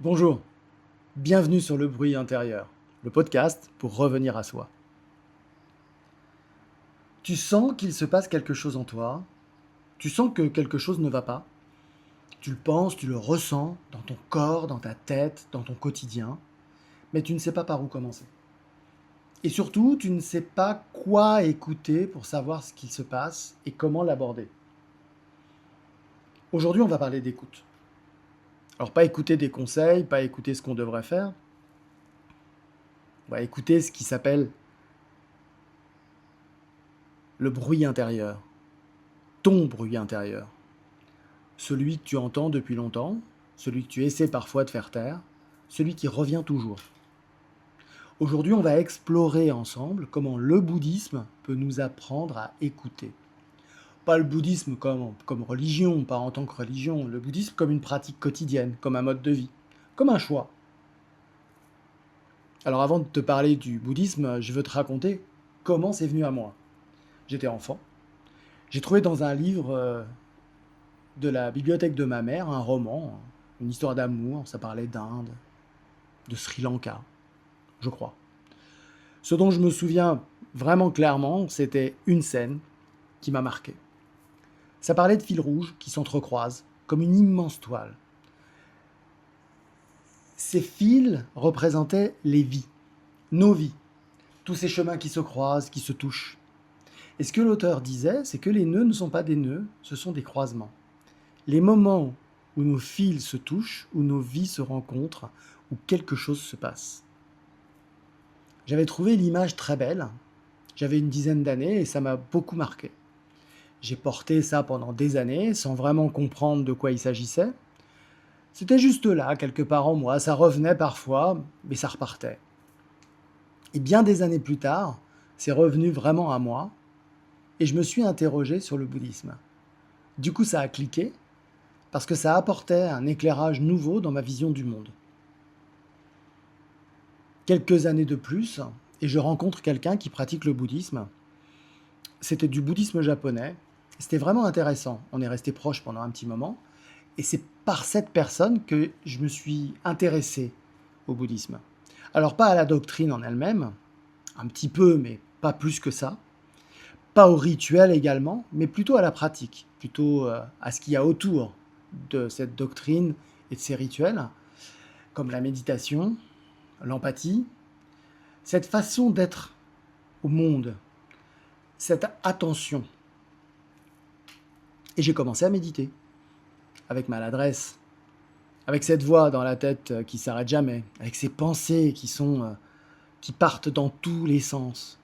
Bonjour, bienvenue sur Le Bruit intérieur, le podcast pour revenir à soi. Tu sens qu'il se passe quelque chose en toi, tu sens que quelque chose ne va pas, tu le penses, tu le ressens dans ton corps, dans ta tête, dans ton quotidien, mais tu ne sais pas par où commencer. Et surtout, tu ne sais pas quoi écouter pour savoir ce qu'il se passe et comment l'aborder. Aujourd'hui, on va parler d'écoute. Alors, pas écouter des conseils, pas écouter ce qu'on devrait faire, on va écouter ce qui s'appelle le bruit intérieur, ton bruit intérieur. Celui que tu entends depuis longtemps, celui que tu essaies parfois de faire taire, celui qui revient toujours. Aujourd'hui, on va explorer ensemble comment le bouddhisme peut nous apprendre à écouter. Pas le bouddhisme comme religion, pas en tant que religion, le bouddhisme comme une pratique quotidienne, comme un mode de vie, comme un choix. Alors avant de te parler du bouddhisme, je veux te raconter comment c'est venu à moi. J'étais enfant, j'ai trouvé dans un livre de la bibliothèque de ma mère un roman, une histoire d'amour, ça parlait d'Inde, de Sri Lanka, je crois. Ce dont je me souviens vraiment clairement, c'était une scène qui m'a marqué. Ça parlait de fils rouges qui s'entrecroisent, comme une immense toile. Ces fils représentaient les vies, nos vies, tous ces chemins qui se croisent, qui se touchent. Et ce que l'auteur disait, c'est que les nœuds ne sont pas des nœuds, ce sont des croisements. Les moments où nos fils se touchent, où nos vies se rencontrent, où quelque chose se passe. J'avais trouvé l'image très belle, j'avais une dizaine d'années et ça m'a beaucoup marqué. J'ai porté ça pendant des années sans vraiment comprendre de quoi il s'agissait. C'était juste là, quelque part en moi, ça revenait parfois, mais ça repartait. Et bien des années plus tard, c'est revenu vraiment à moi et je me suis interrogé sur le bouddhisme. Du coup, ça a cliqué parce que ça apportait un éclairage nouveau dans ma vision du monde. Quelques années de plus, et je rencontre quelqu'un qui pratique le bouddhisme. C'était du bouddhisme japonais. C'était vraiment intéressant. On est resté proches pendant un petit moment. Et c'est par cette personne que je me suis intéressé au bouddhisme. Alors pas à la doctrine en elle-même, un petit peu, mais pas plus que ça. Pas au rituel également, mais plutôt à la pratique, plutôt à ce qu'il y a autour de cette doctrine et de ces rituels, comme la méditation, l'empathie, cette façon d'être au monde, cette attention. Et j'ai commencé à méditer, avec maladresse, avec cette voix dans la tête qui s'arrête jamais, avec ces pensées qui partent dans tous les sens,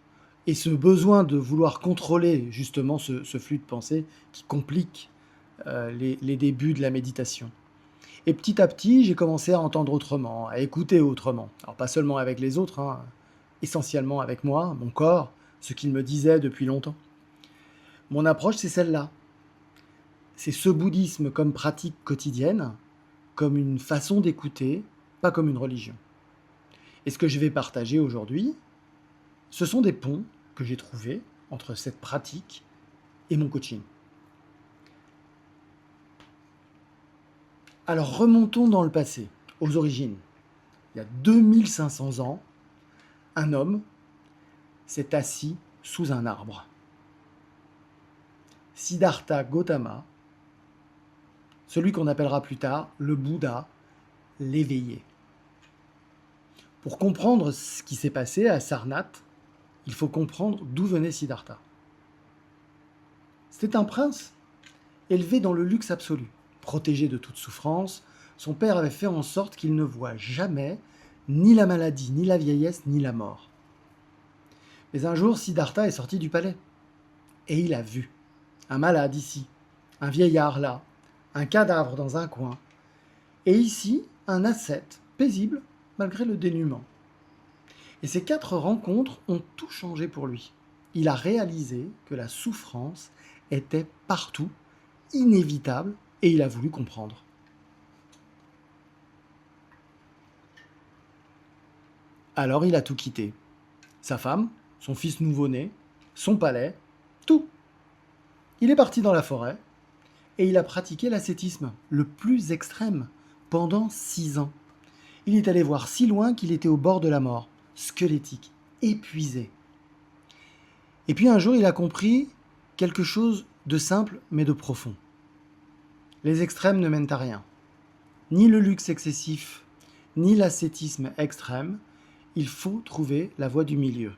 et ce besoin de vouloir contrôler justement ce flux de pensée qui complique les débuts de la méditation. Et petit à petit, j'ai commencé à entendre autrement, à écouter autrement. Alors pas seulement avec les autres, hein, essentiellement avec moi, mon corps, ce qu'il me disait depuis longtemps. Mon approche, c'est celle-là. C'est ce bouddhisme comme pratique quotidienne, comme une façon d'écouter, pas comme une religion. Et ce que je vais partager aujourd'hui, ce sont des ponts que j'ai trouvés entre cette pratique et mon coaching. Alors remontons dans le passé, aux origines. Il y a 2500 ans, un homme s'est assis sous un arbre. Siddhartha Gautama, celui qu'on appellera plus tard le Bouddha, l'éveillé. Pour comprendre ce qui s'est passé à Sarnath, il faut comprendre d'où venait Siddhartha. C'était un prince, élevé dans le luxe absolu, protégé de toute souffrance. Son père avait fait en sorte qu'il ne voie jamais ni la maladie, ni la vieillesse, ni la mort. Mais un jour, Siddhartha est sorti du palais, et il a vu un malade ici, un vieillard là, un cadavre dans un coin, et ici, un ascète paisible malgré le dénuement. Et ces 4 rencontres ont tout changé pour lui. Il a réalisé que la souffrance était partout, inévitable, et il a voulu comprendre. Alors il a tout quitté. Sa femme, son fils nouveau-né, son palais, tout. Il est parti dans la forêt et il a pratiqué l'ascétisme le plus extrême pendant 6 ans. Il est allé voir si loin qu'il était au bord de la mort, squelettique, épuisé. Et puis un jour, il a compris quelque chose de simple mais de profond. Les extrêmes ne mènent à rien. Ni le luxe excessif, ni l'ascétisme extrême. Il faut trouver la voie du milieu.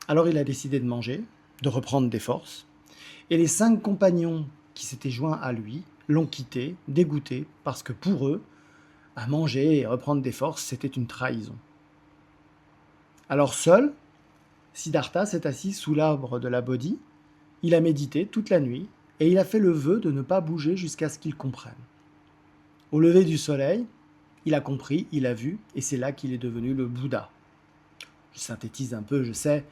Alors il a décidé de manger, de reprendre des forces, et les 5 compagnons qui s'étaient joints à lui l'ont quitté, dégoûté, parce que pour eux, à manger et reprendre des forces, c'était une trahison. Alors seul, Siddhartha s'est assis sous l'arbre de la Bodhi, il a médité toute la nuit, et il a fait le vœu de ne pas bouger jusqu'à ce qu'il comprenne. Au lever du soleil, il a compris, il a vu, et c'est là qu'il est devenu le Bouddha. Je synthétise un peu, je sais,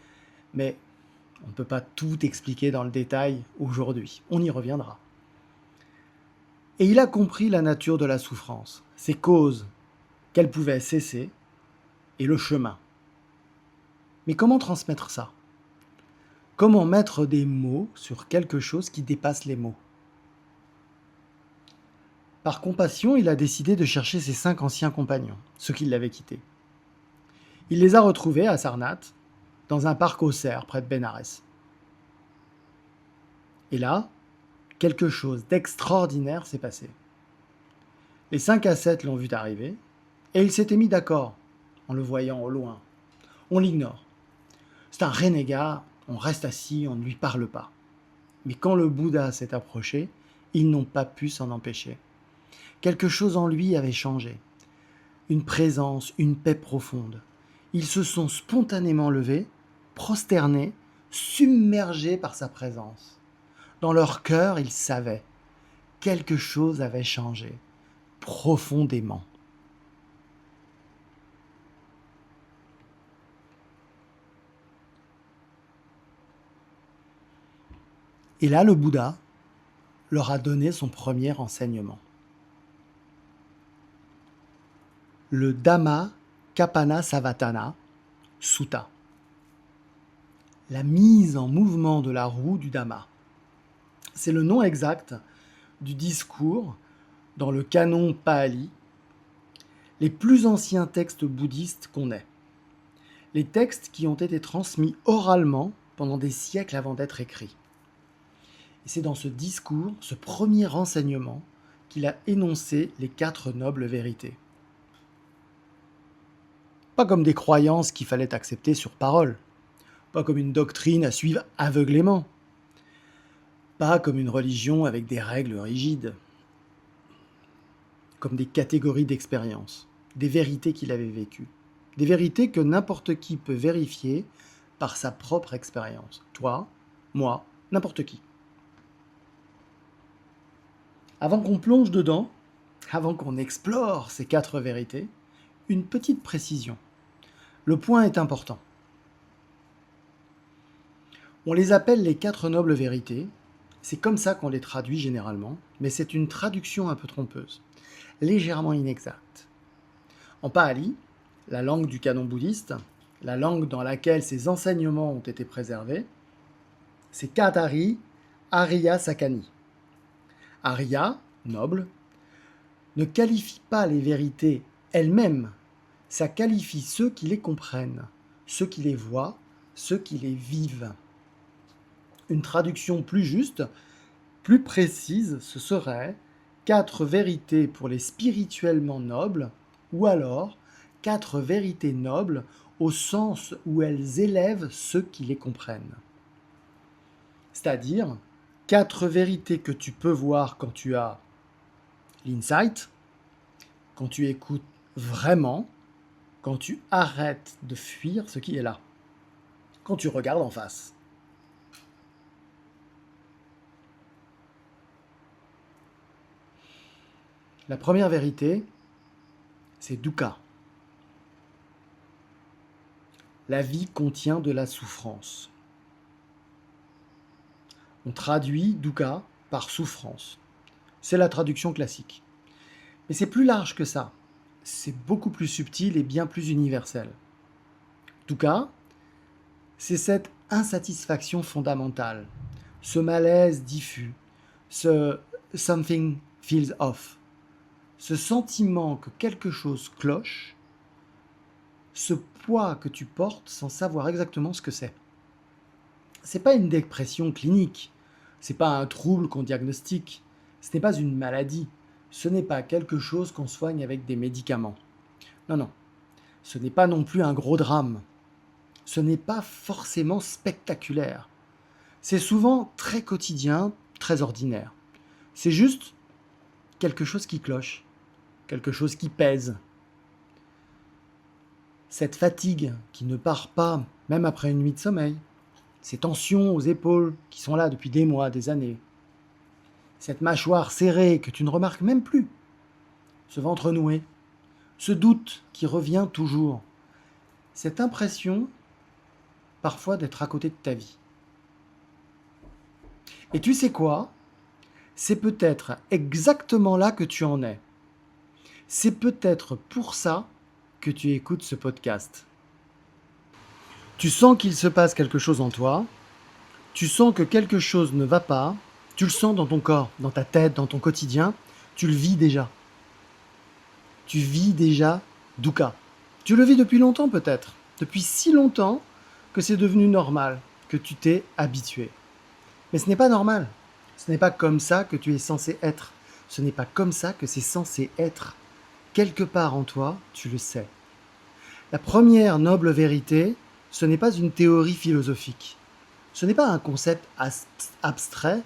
mais on ne peut pas tout expliquer dans le détail aujourd'hui. On y reviendra. Et il a compris la nature de la souffrance, ses causes, qu'elle pouvait cesser, et le chemin. Mais comment transmettre ça? Comment mettre des mots sur quelque chose qui dépasse les mots? Par compassion, il a décidé de chercher ses 5 anciens compagnons, ceux qui l'avaient quitté. Il les a retrouvés à Sarnath, dans un parc aux cerfs près de Bénarès. Et là, quelque chose d'extraordinaire s'est passé. Les 5 ascètes l'ont vu arriver, et ils s'étaient mis d'accord en le voyant au loin. On l'ignore. C'est un renégat, on reste assis, on ne lui parle pas. Mais quand le Bouddha s'est approché, ils n'ont pas pu s'en empêcher. Quelque chose en lui avait changé. Une présence, une paix profonde. Ils se sont spontanément levés, prosternés, submergés par sa présence. Dans leur cœur, ils savaient. Quelque chose avait changé, profondément. Et là, le Bouddha leur a donné son premier enseignement. Le Dhammakkapanasavatthana Sutta. La mise en mouvement de la roue du Dhamma. C'est le nom exact du discours dans le canon Pali, les plus anciens textes bouddhistes qu'on ait. Les textes qui ont été transmis oralement pendant des siècles avant d'être écrits. Et c'est dans ce discours, ce premier enseignement, qu'il a énoncé les 4 nobles vérités. Pas comme des croyances qu'il fallait accepter sur parole, pas comme une doctrine à suivre aveuglément, pas comme une religion avec des règles rigides, comme des catégories d'expérience, des vérités qu'il avait vécues, des vérités que n'importe qui peut vérifier par sa propre expérience. Toi, moi, n'importe qui. Avant qu'on plonge dedans, avant qu'on explore ces 4 vérités, une petite précision. Le point est important. On les appelle les 4 nobles vérités. C'est comme ça qu'on les traduit généralement, mais c'est une traduction un peu trompeuse, légèrement inexacte. En Pali, la langue du canon bouddhiste, la langue dans laquelle ces enseignements ont été préservés, c'est Katari Arya Sakani. Arya, noble, ne qualifie pas les vérités elles-mêmes, ça qualifie ceux qui les comprennent, ceux qui les voient, ceux qui les vivent. Une traduction plus juste, plus précise, ce serait 4 vérités pour les spirituellement nobles, ou alors 4 vérités nobles au sens où elles élèvent ceux qui les comprennent. C'est-à-dire 4 vérités que tu peux voir quand tu as l'insight, quand tu écoutes vraiment, quand tu arrêtes de fuir ce qui est là, quand tu regardes en face. La première vérité, c'est dukkha. La vie contient de la souffrance. On traduit dukkha par souffrance. C'est la traduction classique. Mais c'est plus large que ça. C'est beaucoup plus subtil et bien plus universel. Dukkha, c'est cette insatisfaction fondamentale, ce malaise diffus, ce something feels off, ce sentiment que quelque chose cloche, ce poids que tu portes sans savoir exactement ce que c'est. C'est pas une dépression clinique, c'est pas un trouble qu'on diagnostique, ce n'est pas une maladie, ce n'est pas quelque chose qu'on soigne avec des médicaments. Non, non, ce n'est pas non plus un gros drame, ce n'est pas forcément spectaculaire. C'est souvent très quotidien, très ordinaire. C'est juste quelque chose qui cloche, quelque chose qui pèse. Cette fatigue qui ne part pas, même après une nuit de sommeil. Ces tensions aux épaules qui sont là depuis des mois, des années. Cette mâchoire serrée que tu ne remarques même plus. Ce ventre noué. Ce doute qui revient toujours. Cette impression, parfois, d'être à côté de ta vie. Et tu sais quoi? C'est peut-être exactement là que tu en es. C'est peut-être pour ça que tu écoutes ce podcast. Tu sens qu'il se passe quelque chose en toi, tu sens que quelque chose ne va pas, tu le sens dans ton corps, dans ta tête, dans ton quotidien, tu le vis déjà. Tu vis déjà Dukkha. Tu le vis depuis longtemps peut-être, depuis si longtemps que c'est devenu normal, que tu t'es habitué. Mais ce n'est pas normal. Ce n'est pas comme ça que tu es censé être. Ce n'est pas comme ça que c'est censé être. Quelque part en toi, tu le sais. La première noble vérité, ce n'est pas une théorie philosophique. Ce n'est pas un concept abstrait,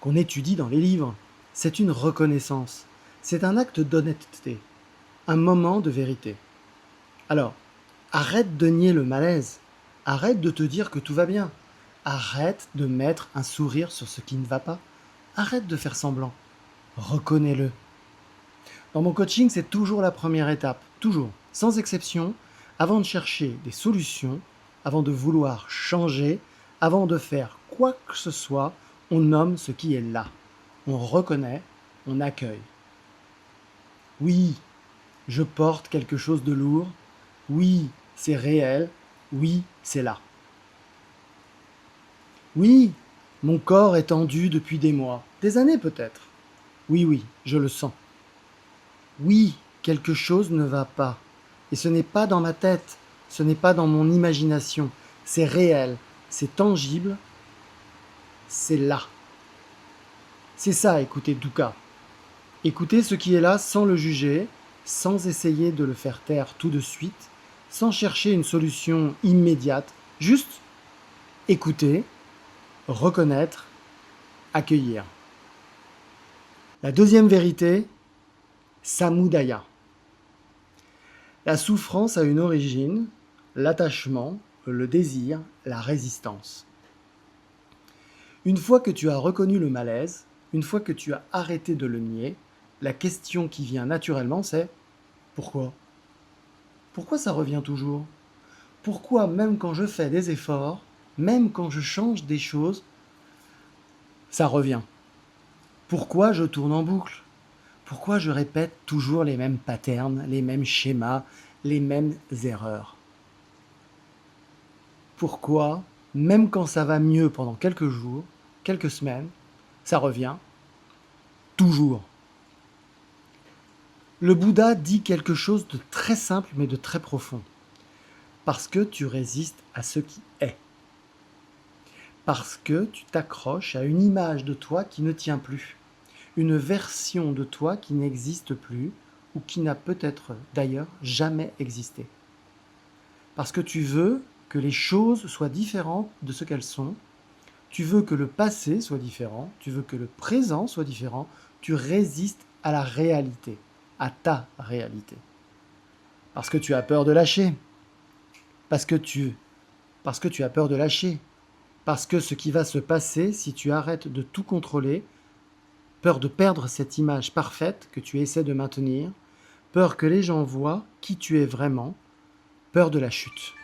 qu'on étudie dans les livres. C'est une reconnaissance. C'est un acte d'honnêteté. Un moment de vérité. Alors, arrête de nier le malaise. Arrête de te dire que tout va bien. Arrête de mettre un sourire sur ce qui ne va pas. Arrête de faire semblant. Reconnais-le. Dans mon coaching, c'est toujours la première étape. Toujours, sans exception, avant de chercher des solutions, avant de vouloir changer, avant de faire quoi que ce soit, on nomme ce qui est là. On reconnaît, on accueille. Oui, je porte quelque chose de lourd. Oui, c'est réel. Oui, c'est là. Oui, mon corps est tendu depuis des mois, des années peut-être. Oui, oui, je le sens. Oui, quelque chose ne va pas. Et ce n'est pas dans ma tête, ce n'est pas dans mon imagination. C'est réel, c'est tangible, c'est là. C'est ça, écouter Dukkha. Écouter ce qui est là sans le juger, sans essayer de le faire taire tout de suite, sans chercher une solution immédiate, juste écouter, reconnaître, accueillir. La deuxième vérité, Samudaya. La souffrance a une origine, l'attachement, le désir, la résistance. Une fois que tu as reconnu le malaise, une fois que tu as arrêté de le nier, la question qui vient naturellement c'est pourquoi? Pourquoi ça revient toujours? Pourquoi même quand je fais des efforts, même quand je change des choses, ça revient? Pourquoi je tourne en boucle? Pourquoi je répète toujours les mêmes patterns, les mêmes schémas, les mêmes erreurs? Pourquoi, même quand ça va mieux pendant quelques jours, quelques semaines, ça revient toujours? Le Bouddha dit quelque chose de très simple mais de très profond. Parce que tu résistes à ce qui est. Parce que tu t'accroches à une image de toi qui ne tient plus. Une version de toi qui n'existe plus ou qui n'a peut-être d'ailleurs jamais existé. Parce que tu veux que les choses soient différentes de ce qu'elles sont, tu veux que le passé soit différent, tu veux que le présent soit différent, tu résistes à la réalité, à ta réalité. Parce que tu as peur de lâcher, parce que tu as peur de lâcher, parce que ce qui va se passer si tu arrêtes de tout contrôler, peur de perdre cette image parfaite que tu essaies de maintenir, peur que les gens voient qui tu es vraiment, peur de la chute.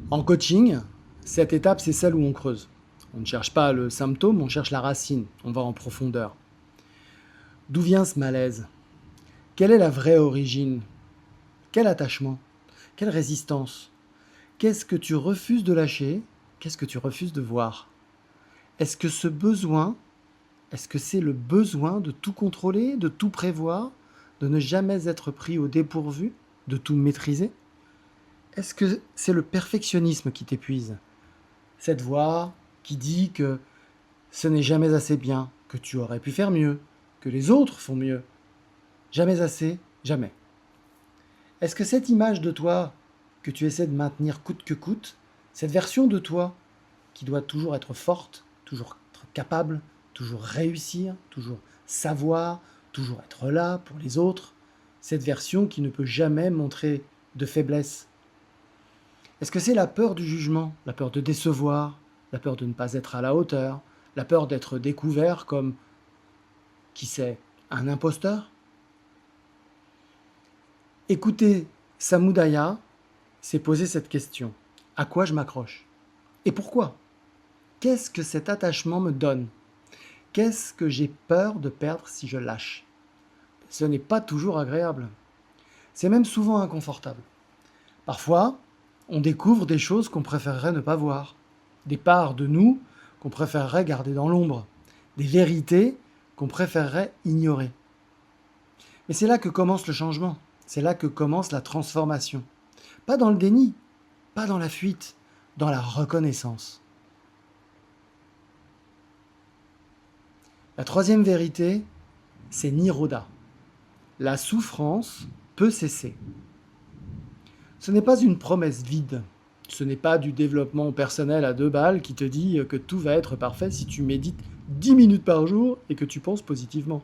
En coaching, cette étape, c'est celle où on creuse. On ne cherche pas le symptôme, on cherche la racine, on va en profondeur. D'où vient ce malaise? Quelle est la vraie origine? Quel attachement? Quelle résistance? Qu'est-ce que tu refuses de lâcher? Qu'est-ce que tu refuses de voir? Est-ce que ce besoin Est-ce que c'est le besoin de tout contrôler, de tout prévoir, de ne jamais être pris au dépourvu, de tout maîtriser? Est-ce que c'est le perfectionnisme qui t'épuise? Cette voix qui dit que ce n'est jamais assez bien, que tu aurais pu faire mieux, que les autres font mieux. Jamais assez, jamais. Est-ce que cette image de toi que tu essaies de maintenir coûte que coûte, cette version de toi qui doit toujours être forte, toujours être capable, toujours réussir, toujours savoir, toujours être là pour les autres, cette version qui ne peut jamais montrer de faiblesse? Est-ce que c'est la peur du jugement, la peur de décevoir, la peur de ne pas être à la hauteur, la peur d'être découvert comme, qui sait, un imposteur? Écouter Samudaya, c'est poser cette question. À quoi je m'accroche? Et pourquoi? Qu'est-ce que cet attachement me donne? Qu'est-ce que j'ai peur de perdre si je lâche? Ce n'est pas toujours agréable. C'est même souvent inconfortable. Parfois, on découvre des choses qu'on préférerait ne pas voir, des parts de nous qu'on préférerait garder dans l'ombre, des vérités qu'on préférerait ignorer. Mais c'est là que commence le changement, c'est là que commence la transformation. Pas dans le déni, pas dans la fuite, dans la reconnaissance. La troisième vérité, c'est Niroda. La souffrance peut cesser. Ce n'est pas une promesse vide. Ce n'est pas du développement personnel à 2 balles qui te dit que tout va être parfait si tu médites 10 minutes par jour et que tu penses positivement.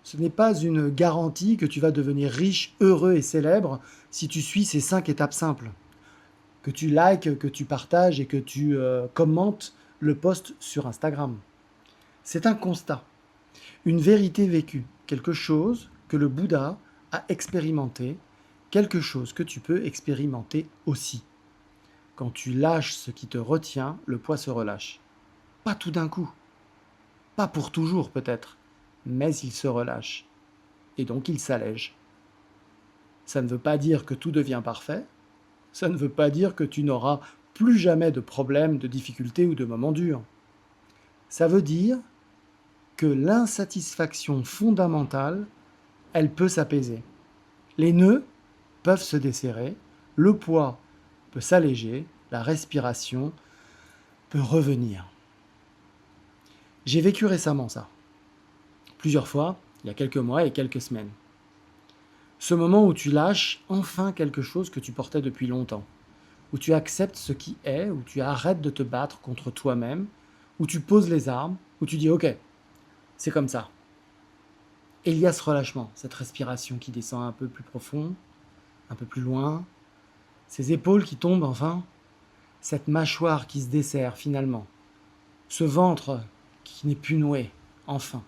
Ce n'est pas une garantie que tu vas devenir riche, heureux et célèbre si tu suis ces 5 étapes simples. Que tu likes, que tu partages et que tu commentes le post sur Instagram. C'est un constat, une vérité vécue, quelque chose que le Bouddha a expérimenté, quelque chose que tu peux expérimenter aussi. Quand tu lâches ce qui te retient, le poids se relâche. Pas tout d'un coup, pas pour toujours peut-être, mais il se relâche. Et donc il s'allège. Ça ne veut pas dire que tout devient parfait, ça ne veut pas dire que tu n'auras plus jamais de problèmes, de difficultés ou de moments durs. Ça veut dire que l'insatisfaction fondamentale, elle peut s'apaiser. Les nœuds peuvent se desserrer, le poids peut s'alléger, la respiration peut revenir. J'ai vécu récemment ça, plusieurs fois, il y a quelques mois et quelques semaines. Ce moment où tu lâches enfin quelque chose que tu portais depuis longtemps, où tu acceptes ce qui est, où tu arrêtes de te battre contre toi-même, où tu poses les armes, où tu dis « Ok, c'est comme ça ». Et il y a ce relâchement, cette respiration qui descend un peu plus profond, un peu plus loin, ces épaules qui tombent enfin, cette mâchoire qui se desserre finalement, ce ventre qui n'est plus noué, enfin.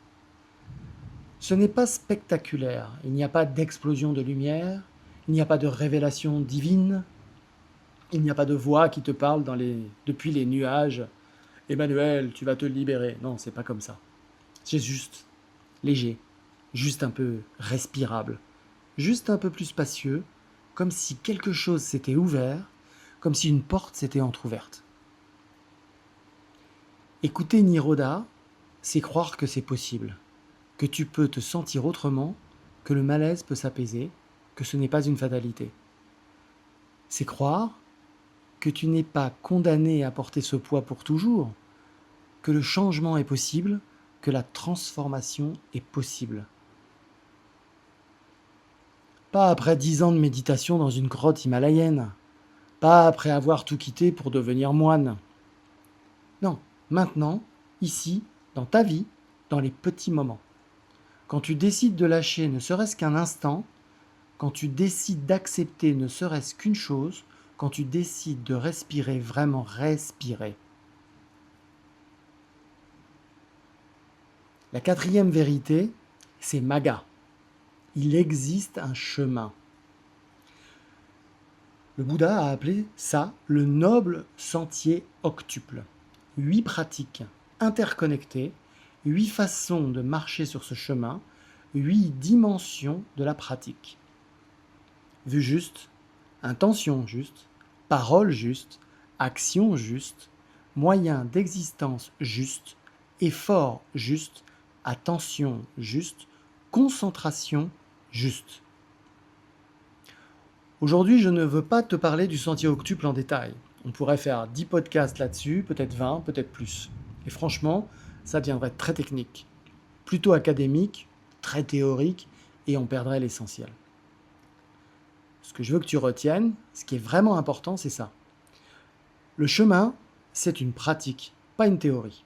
Ce n'est pas spectaculaire, il n'y a pas d'explosion de lumière, il n'y a pas de révélation divine, il n'y a pas de voix qui te parle depuis les nuages. Emmanuel, tu vas te libérer. Non, c'est pas comme ça. C'est juste léger, juste un peu respirable, juste un peu plus spacieux, comme si quelque chose s'était ouvert, comme si une porte s'était entr'ouverte. Écouter Niroda, c'est croire que c'est possible, que tu peux te sentir autrement, que le malaise peut s'apaiser, que ce n'est pas une fatalité. C'est croire que tu n'es pas condamné à porter ce poids pour toujours, que le changement est possible, que la transformation est possible. Pas après 10 ans de méditation dans une grotte himalayenne, pas après avoir tout quitté pour devenir moine. Non, maintenant, ici, dans ta vie, dans les petits moments. Quand tu décides de lâcher ne serait-ce qu'un instant, quand tu décides d'accepter ne serait-ce qu'une chose, quand tu décides de respirer, vraiment respirer. La quatrième vérité, c'est Magga. Il existe un chemin. Le Bouddha a appelé ça le noble sentier octuple. 8 pratiques interconnectées, 8 façons de marcher sur ce chemin, 8 dimensions de la pratique. Vue juste, intention juste, parole juste, action juste, moyen d'existence juste effort juste, attention juste, concentration juste. Aujourd'hui, je ne veux pas te parler du sentier octuple en détail. On pourrait faire 10 podcasts là-dessus, peut-être 20, peut-être plus. Et franchement, ça deviendrait très technique, plutôt académique, très théorique, et on perdrait l'essentiel. Ce que je veux que tu retiennes, ce qui est vraiment important, c'est ça. Le chemin, c'est une pratique, pas une théorie.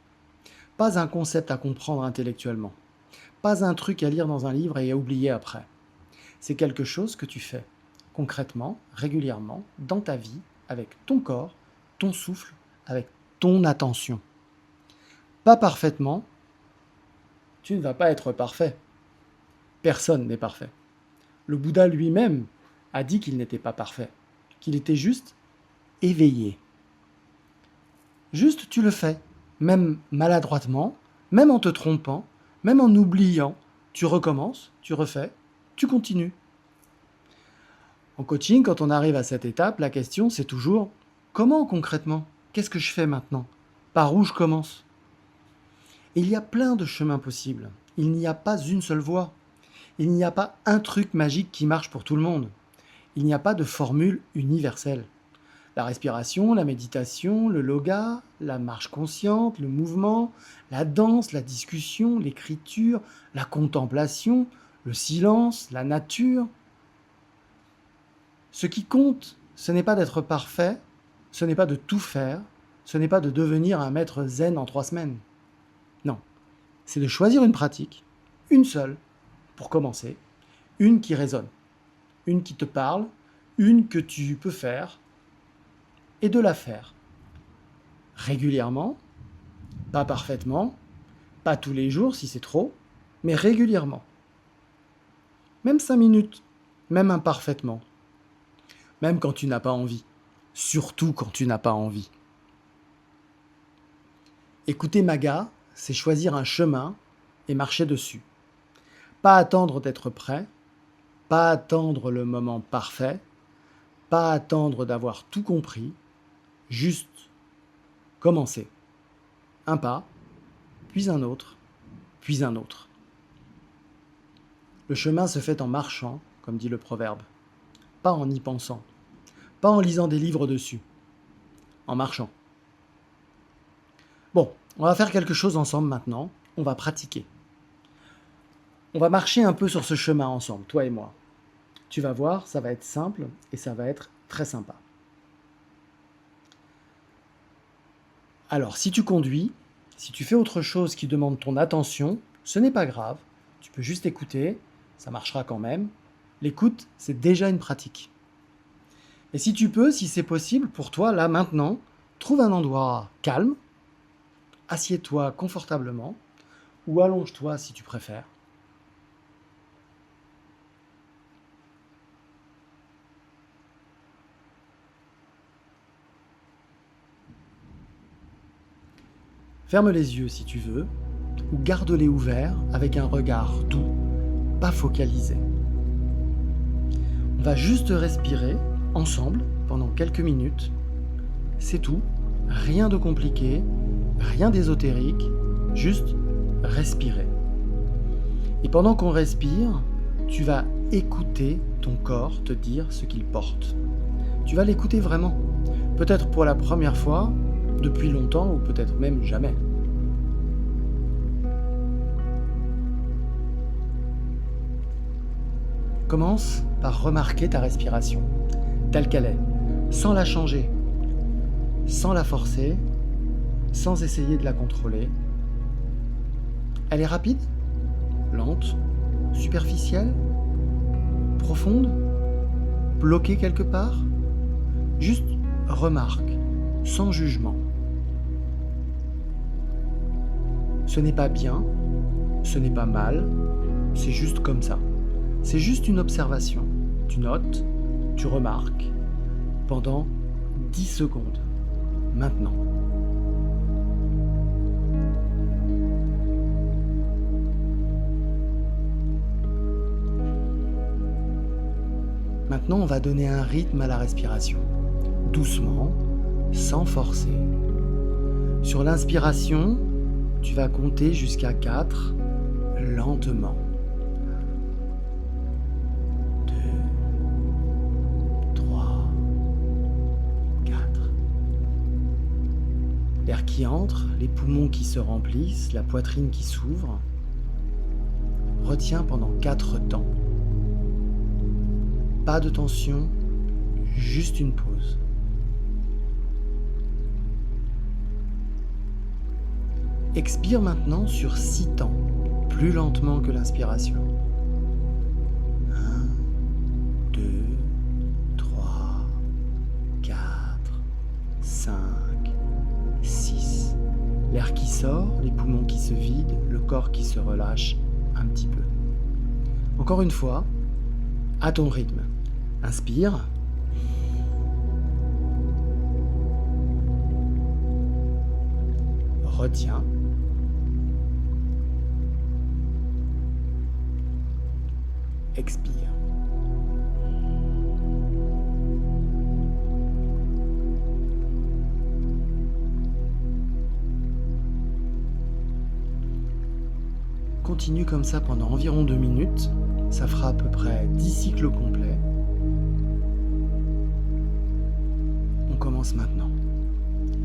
Pas un concept à comprendre intellectuellement. Pas un truc à lire dans un livre et à oublier après. C'est quelque chose que tu fais concrètement, régulièrement, dans ta vie, avec ton corps, ton souffle, avec ton attention. Pas parfaitement, tu ne vas pas être parfait. Personne n'est parfait. Le Bouddha lui-même a dit qu'il n'était pas parfait, qu'il était juste éveillé. Juste tu le fais, même maladroitement, même en te trompant, même en oubliant, tu recommences, tu refais, tu continues. En coaching, quand on arrive à cette étape, la question c'est toujours comment concrètement? Qu'est-ce que je fais maintenant? Par où je commence? Et il y a plein de chemins possibles. Il n'y a pas une seule voie. Il n'y a pas un truc magique qui marche pour tout le monde. Il n'y a pas de formule universelle. La respiration, la méditation, le yoga, la marche consciente, le mouvement, la danse, la discussion, l'écriture, la contemplation, le silence, la nature. Ce qui compte, ce n'est pas d'être parfait, ce n'est pas de tout faire, ce n'est pas de devenir un maître zen en 3 semaines. Non, c'est de choisir une pratique, une seule, pour commencer, une qui résonne, une qui te parle, une que tu peux faire, et de la faire. Régulièrement, pas parfaitement, pas tous les jours si c'est trop, mais régulièrement. Même 5 minutes, même imparfaitement. Même quand tu n'as pas envie. Surtout quand tu n'as pas envie. Écouter Maga, c'est choisir un chemin et marcher dessus. Pas attendre d'être prêt, pas attendre le moment parfait, pas attendre d'avoir tout compris, juste commencer. Un pas, puis un autre, puis un autre. Le chemin se fait en marchant, comme dit le proverbe. Pas en y pensant, pas en lisant des livres dessus, en marchant. Bon, on va faire quelque chose ensemble maintenant, on va pratiquer. On va marcher un peu sur ce chemin ensemble, toi et moi. Tu vas voir, ça va être simple et ça va être très sympa. Alors, si tu conduis, si tu fais autre chose qui demande ton attention, ce n'est pas grave, tu peux juste écouter, ça marchera quand même. L'écoute, c'est déjà une pratique. Et si tu peux, si c'est possible pour toi, là, maintenant, trouve un endroit calme, assieds-toi confortablement, ou allonge-toi si tu préfères. Ferme les yeux si tu veux, ou garde-les ouverts avec un regard doux, pas focalisé. On va juste respirer ensemble pendant quelques minutes. C'est tout, rien de compliqué, rien d'ésotérique, juste respirer. Et pendant qu'on respire, tu vas écouter ton corps te dire ce qu'il porte. Tu vas l'écouter vraiment, peut-être pour la première fois, depuis longtemps ou peut-être même jamais. Commence par remarquer ta respiration, telle qu'elle est, sans la changer, sans la forcer, sans essayer de la contrôler. Elle est rapide, lente, superficielle, profonde, bloquée quelque part. Juste remarque, sans jugement. Ce n'est pas bien, ce n'est pas mal, c'est juste comme ça. C'est juste une observation. Tu notes, tu remarques, pendant 10 secondes. Maintenant. Maintenant, on va donner un rythme à la respiration. Doucement, sans forcer. Sur l'inspiration, tu vas compter jusqu'à 4 lentement. 2, 3, 4. L'air qui entre, les poumons qui se remplissent, la poitrine qui s'ouvre. Retiens pendant 4 temps. Pas de tension, juste une pause. Expire maintenant sur 6 temps, plus lentement que l'inspiration. 1, 2, 3, 4, 5, 6. L'air qui sort, les poumons qui se vident, le corps qui se relâche un petit peu. Encore une fois, à ton rythme. Inspire. Retiens. Expire. Continue comme ça pendant environ 2 minutes. Ça fera à peu près 10 cycles complets. On commence maintenant.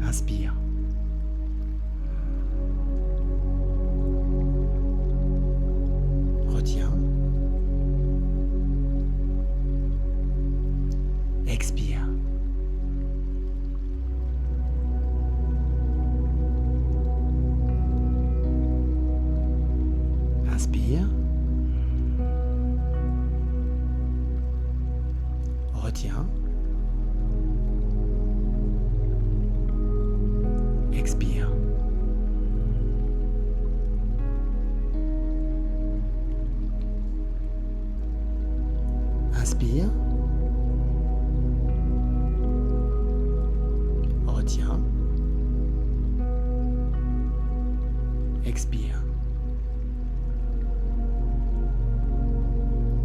Inspire. Retiens. Expire. Inspire. Retiens. Expire. Inspire. Retiens. Expire.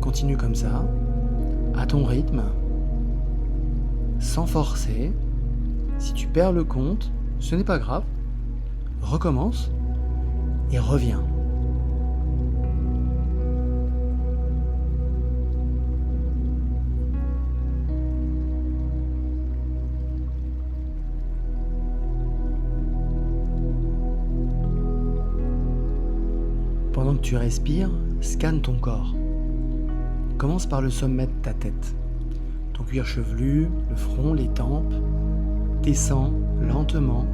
Continue comme ça, à ton rythme, sans forcer. Si tu perds le compte, ce n'est pas grave. Recommence et reviens. Pendant que tu respires, scanne ton corps. Commence par le sommet de ta tête. Ton cuir chevelu, le front, les tempes. Descends lentement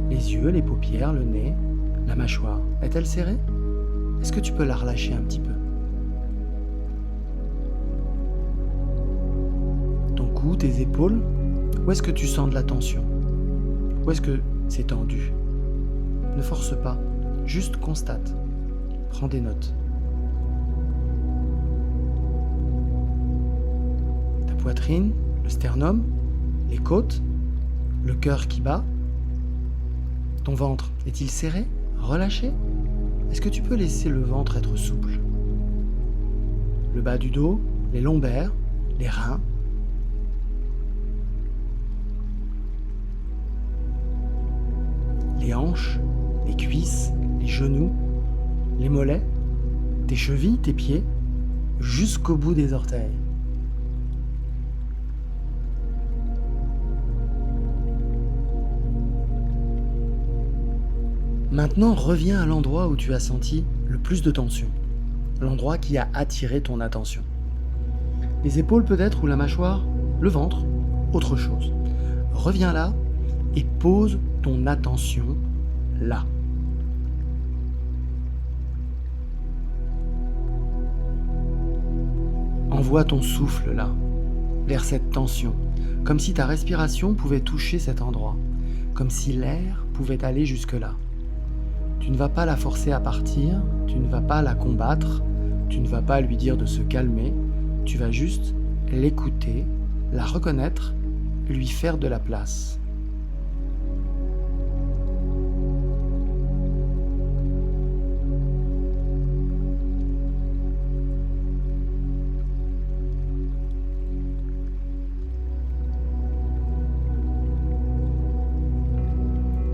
les yeux, les paupières, le nez, la mâchoire. Est-elle serrée? Est-ce que tu peux la relâcher un petit peu? Ton cou, tes épaules, où est-ce que tu sens de la tension? Où est-ce que c'est tendu? Ne force pas, juste constate. Prends des notes. Ta poitrine, le sternum, les côtes, le cœur qui bat. Ton ventre, est-il serré? Relâché? Est-ce que tu peux laisser le ventre être souple? Le bas du dos, les lombaires, les reins. Les hanches, les cuisses, les genoux, les mollets, tes chevilles, tes pieds, jusqu'au bout des orteils. Maintenant, reviens à l'endroit où tu as senti le plus de tension, l'endroit qui a attiré ton attention. Les épaules peut-être ou la mâchoire, le ventre, autre chose. Reviens là et pose ton attention là. Envoie ton souffle là, vers cette tension, comme si ta respiration pouvait toucher cet endroit, comme si l'air pouvait aller jusque-là. Tu ne vas pas la forcer à partir, tu ne vas pas la combattre, tu ne vas pas lui dire de se calmer, tu vas juste l'écouter, la reconnaître, lui faire de la place.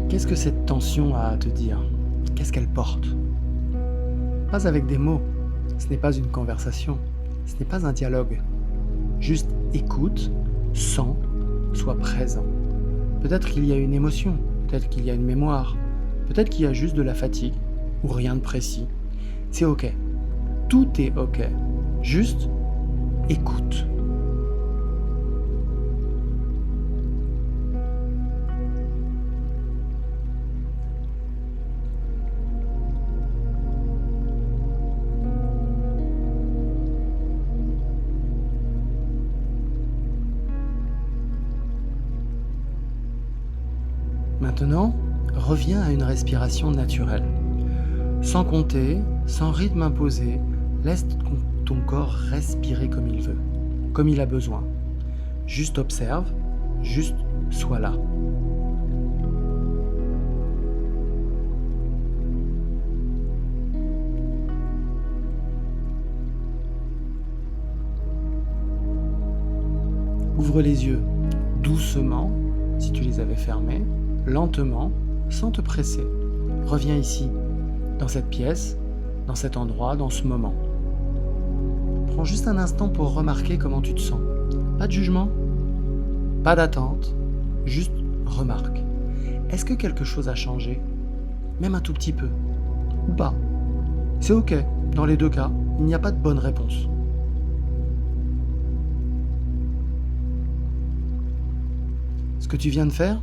Qu'est-ce que cette tension a à te dire? Qu'est-ce qu'elle porte? Pas avec des mots. Ce n'est pas une conversation. Ce n'est pas un dialogue. Juste écoute, sens, sois présent. Peut-être qu'il y a une émotion, peut-être qu'il y a une mémoire, peut-être qu'il y a juste de la fatigue ou rien de précis. C'est ok. Tout est ok. Juste écoute. Maintenant, reviens à une respiration naturelle. Sans compter, sans rythme imposé, laisse ton corps respirer comme il veut, comme il a besoin. Juste observe, juste sois là. Ouvre les yeux doucement, si tu les avais fermés, lentement, sans te presser. Reviens ici, dans cette pièce, dans cet endroit, dans ce moment. Prends juste un instant pour remarquer comment tu te sens. Pas de jugement, pas d'attente, juste remarque. Est-ce que quelque chose a changé? Même un tout petit peu. Ou pas? C'est ok, dans les deux cas, il n'y a pas de bonne réponse. Ce que tu viens de faire,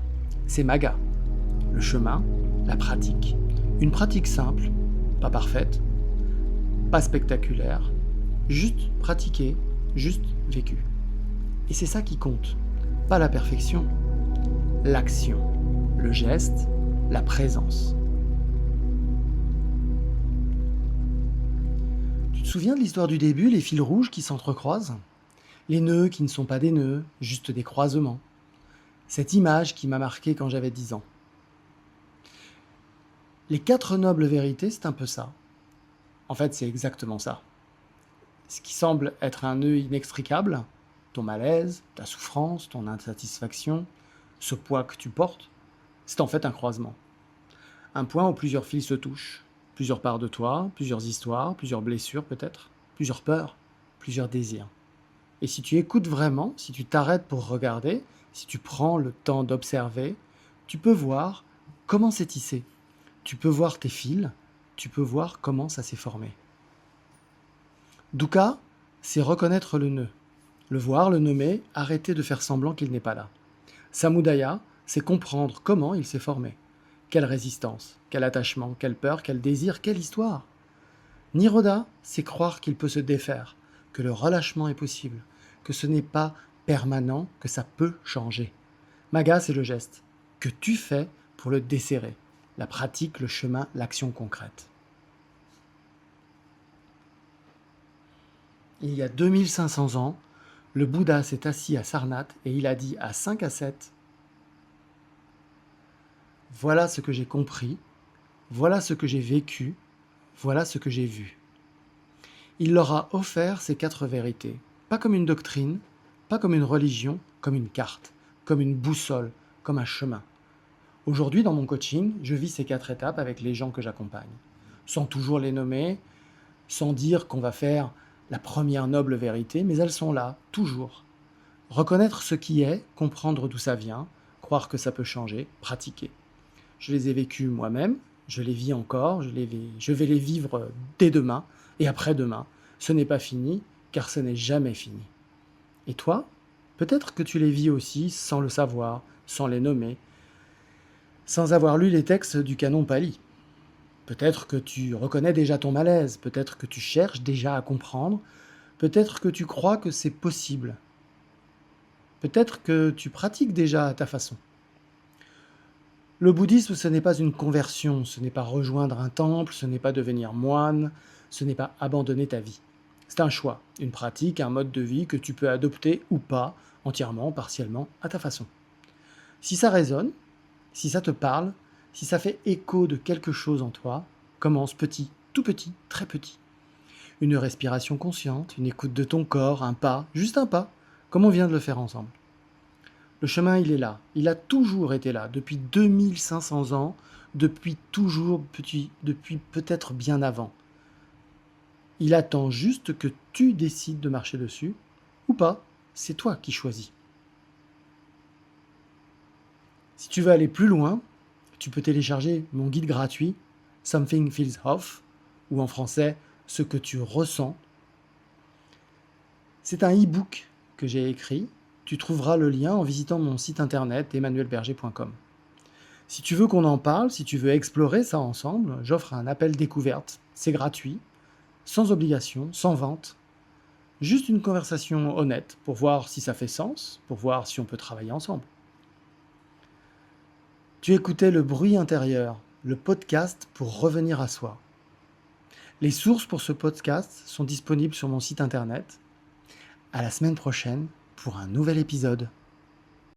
c'est Maga. Le chemin, la pratique. Une pratique simple, pas parfaite, pas spectaculaire, juste pratiquée, juste vécue. Et c'est ça qui compte, pas la perfection, l'action, le geste, la présence. Tu te souviens de l'histoire du début, les fils rouges qui s'entrecroisent? Les nœuds qui ne sont pas des nœuds, juste des croisements. Cette image qui m'a marqué quand j'avais 10 ans. Les 4 nobles vérités, c'est un peu ça. En fait, c'est exactement ça. Ce qui semble être un nœud inextricable, ton malaise, ta souffrance, ton insatisfaction, ce poids que tu portes, c'est en fait un croisement. Un point où plusieurs fils se touchent, plusieurs parts de toi, plusieurs histoires, plusieurs blessures peut-être, plusieurs peurs, plusieurs désirs. Et si tu écoutes vraiment, si tu t'arrêtes pour regarder, si tu prends le temps d'observer, tu peux voir comment c'est tissé. Tu peux voir tes fils, tu peux voir comment ça s'est formé. Dukkha, c'est reconnaître le nœud, le voir, le nommer, arrêter de faire semblant qu'il n'est pas là. Samudaya, c'est comprendre comment il s'est formé. Quelle résistance, quel attachement, quelle peur, quel désir, quelle histoire. Nirodha, c'est croire qu'il peut se défaire, que le relâchement est possible, que ce n'est pas permanent, que ça peut changer. Magga, c'est le geste que tu fais pour le desserrer, la pratique, le chemin, l'action concrète. Il y a 2500 ans, le Bouddha s'est assis à Sarnath et il a dit à 5 ascètes: « Voilà ce que j'ai compris, voilà ce que j'ai vécu, voilà ce que j'ai vu. » Il leur a offert ces 4 vérités, pas comme une doctrine, pas comme une religion, comme une carte, comme une boussole, comme un chemin. Aujourd'hui, dans mon coaching, je vis ces 4 étapes avec les gens que j'accompagne, sans toujours les nommer, sans dire qu'on va faire la première noble vérité, mais elles sont là, toujours. Reconnaître ce qui est, comprendre d'où ça vient, croire que ça peut changer, pratiquer. Je les ai vécues moi-même, je les vis encore, je vais les vivre dès demain et après-demain. Ce n'est pas fini, car ce n'est jamais fini. Et toi, peut-être que tu les vis aussi sans le savoir, sans les nommer, sans avoir lu les textes du canon Pali. Peut-être que tu reconnais déjà ton malaise, peut-être que tu cherches déjà à comprendre, peut-être que tu crois que c'est possible, peut-être que tu pratiques déjà à ta façon. Le bouddhisme, ce n'est pas une conversion, ce n'est pas rejoindre un temple, ce n'est pas devenir moine, ce n'est pas abandonner ta vie. C'est un choix, une pratique, un mode de vie que tu peux adopter ou pas, entièrement, partiellement, à ta façon. Si ça résonne, si ça te parle, si ça fait écho de quelque chose en toi, commence petit, tout petit, très petit. Une respiration consciente, une écoute de ton corps, un pas, juste un pas, comme on vient de le faire ensemble. Le chemin, il est là. Il a toujours été là. Depuis 2500 ans, depuis toujours, depuis peut-être bien avant. Il attend juste que tu décides de marcher dessus ou pas. C'est toi qui choisis. Si tu veux aller plus loin, tu peux télécharger mon guide gratuit Something Feels Off, ou en français Ce que tu ressens. C'est un e-book que j'ai écrit. Tu trouveras le lien en visitant mon site internet emmanuelberger.com. Si tu veux qu'on en parle, si tu veux explorer ça ensemble, j'offre un appel découverte. C'est gratuit, sans obligation, sans vente. Juste une conversation honnête pour voir si ça fait sens, pour voir si on peut travailler ensemble. Tu écoutais Le Bruit intérieur, le podcast pour revenir à soi. Les sources pour ce podcast sont disponibles sur mon site internet. À la semaine prochaine pour un nouvel épisode.